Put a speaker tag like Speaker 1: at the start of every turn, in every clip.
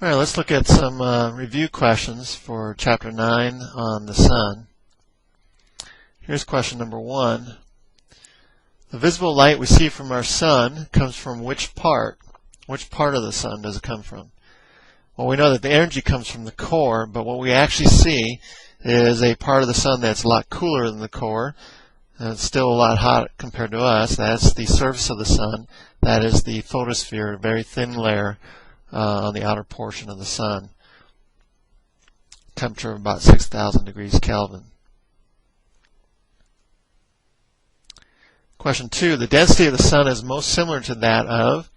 Speaker 1: All right, let's look at some review questions for Chapter 9 on the Sun. Here's question number 1. The visible light we see from our Sun comes from which part? Which part of the Sun does it come from? Well, we know that the energy comes from the core, but what we actually see is a part of the Sun that's a lot cooler than the core, and it's still a lot hot compared to us. That's the surface of the Sun. That is the photosphere, a very thin layer on the outer portion of the Sun. Temperature of about 6,000 degrees Kelvin. Question 2. The density of the Sun is most similar to that of?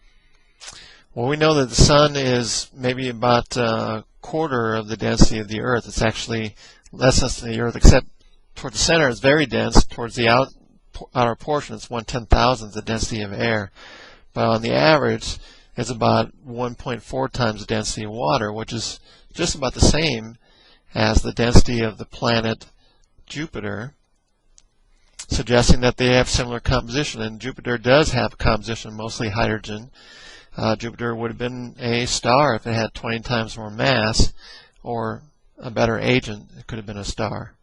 Speaker 1: Well, we know that the Sun is maybe about a quarter of the density of the Earth. It's actually less dense than the Earth, except toward the center it's very dense. Towards the outer portion it's 1/10,000th the density of air. But on the average, it's about 1.4 times the density of water, which is just about the same as the density of the planet Jupiter, suggesting that they have similar composition. And Jupiter does have a composition, mostly hydrogen. Jupiter would have been a star if it had 20 times more mass, or a better agent, it could have been a star.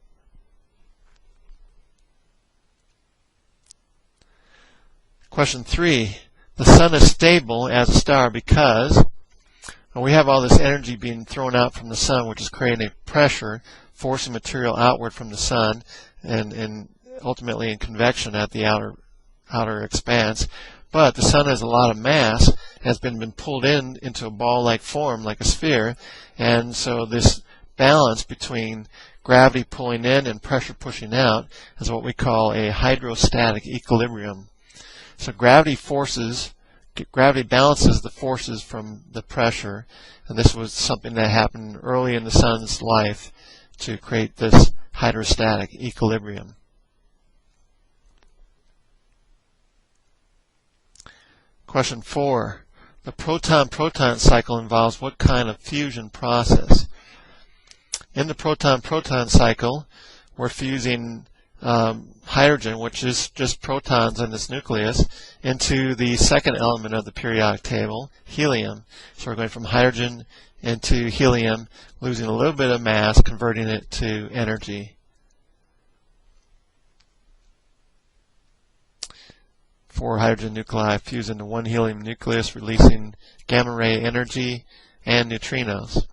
Speaker 1: Question 3. The Sun is stable as a star because we have all this energy being thrown out from the Sun, which is creating a pressure, forcing material outward from the Sun, and ultimately in convection at the outer expanse. But the Sun has a lot of mass, has been pulled into a ball-like form, like a sphere, and so this balance between gravity pulling in and pressure pushing out is what we call a hydrostatic equilibrium. So gravity balances the forces from the pressure, and this was something that happened early in the Sun's life to create this hydrostatic equilibrium. Question 4. The proton-proton cycle involves what kind of fusion process? In the proton-proton cycle, we're fusing hydrogen, which is just protons in this nucleus, into the second element of the periodic table, helium. So we're going from hydrogen into helium, losing a little bit of mass, converting it to energy. Four hydrogen nuclei fuse into one helium nucleus, releasing gamma ray energy and neutrinos.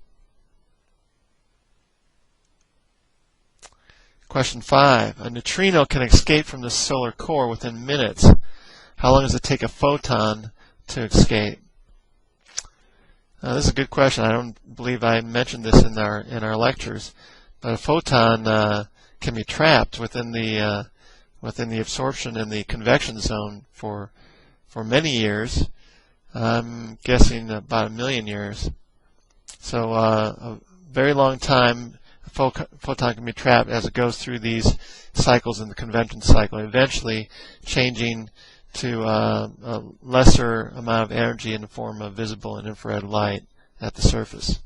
Speaker 1: Question 5. A neutrino can escape from the solar core within minutes. How long does it take a photon to escape? This is a good question. I don't believe I mentioned this in our lectures, but a photon can be trapped within the absorption and the convection zone for many years. I'm guessing about 1 million years. So a very long time. Photon can be trapped as it goes through these cycles in the convection cycle, eventually changing to a lesser amount of energy in the form of visible and infrared light at the surface.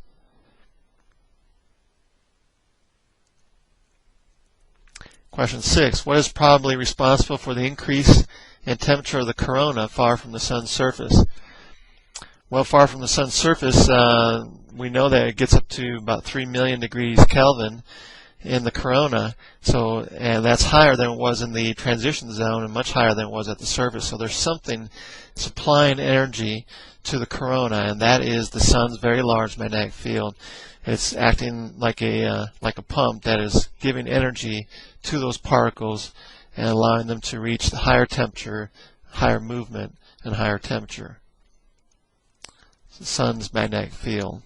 Speaker 1: Question 6. What is probably responsible for the increase in temperature of the corona far from the Sun's surface? Well, far from the Sun's surface, we know that it gets up to about 3 million degrees Kelvin in the corona, and that's higher than it was in the transition zone and much higher than it was at the surface. So there's something supplying energy to the corona, and that is the Sun's very large magnetic field. It's acting like a pump that is giving energy to those particles and allowing them to reach the higher temperature, higher movement, and higher temperature. It's the Sun's magnetic field.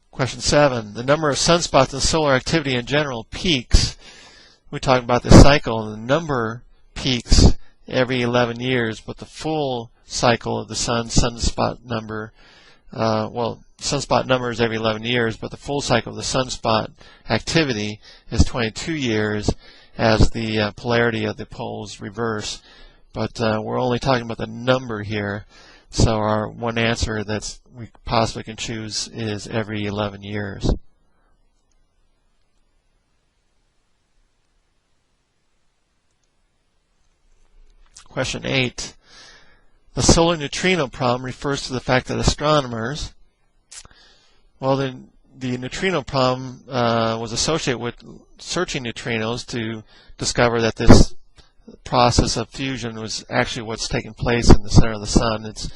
Speaker 1: Question 7. The number of sunspots in solar activity in general peaks. We talked about the cycle, and the number peaks every 11 years, but the full cycle of the Sun's sunspot number, sunspot number is every 11 years, but the full cycle of the sunspot activity is 22 years as the polarity of the poles reverse. But we're only talking about the number here, so our one answer that we possibly can choose is every 11 years. Question 8. The solar neutrino problem refers to the fact that astronomers, well, the neutrino problem was associated with searching neutrinos to discover that this process of fusion was actually what's taking place in the center of the sun. It's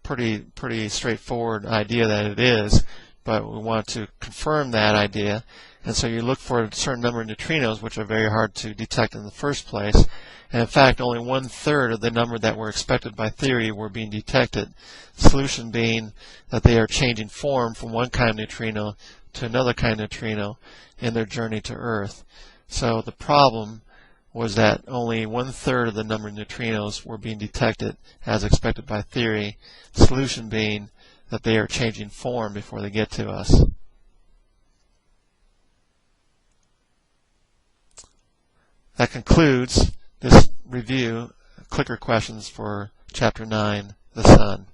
Speaker 1: pretty straightforward idea that it is, but we want to confirm that idea, and so you look for a certain number of neutrinos, which are very hard to detect in the first place. And in fact, only 1/3 of the number that were expected by theory were being detected. The solution being that they are changing form from one kind of neutrino to another kind of neutrino in their journey to Earth. So the problem was that only 1/3 of the number of neutrinos were being detected as expected by theory. The solution being that they are changing form before they get to us. That concludes this review, clicker questions for Chapter 9, the Sun.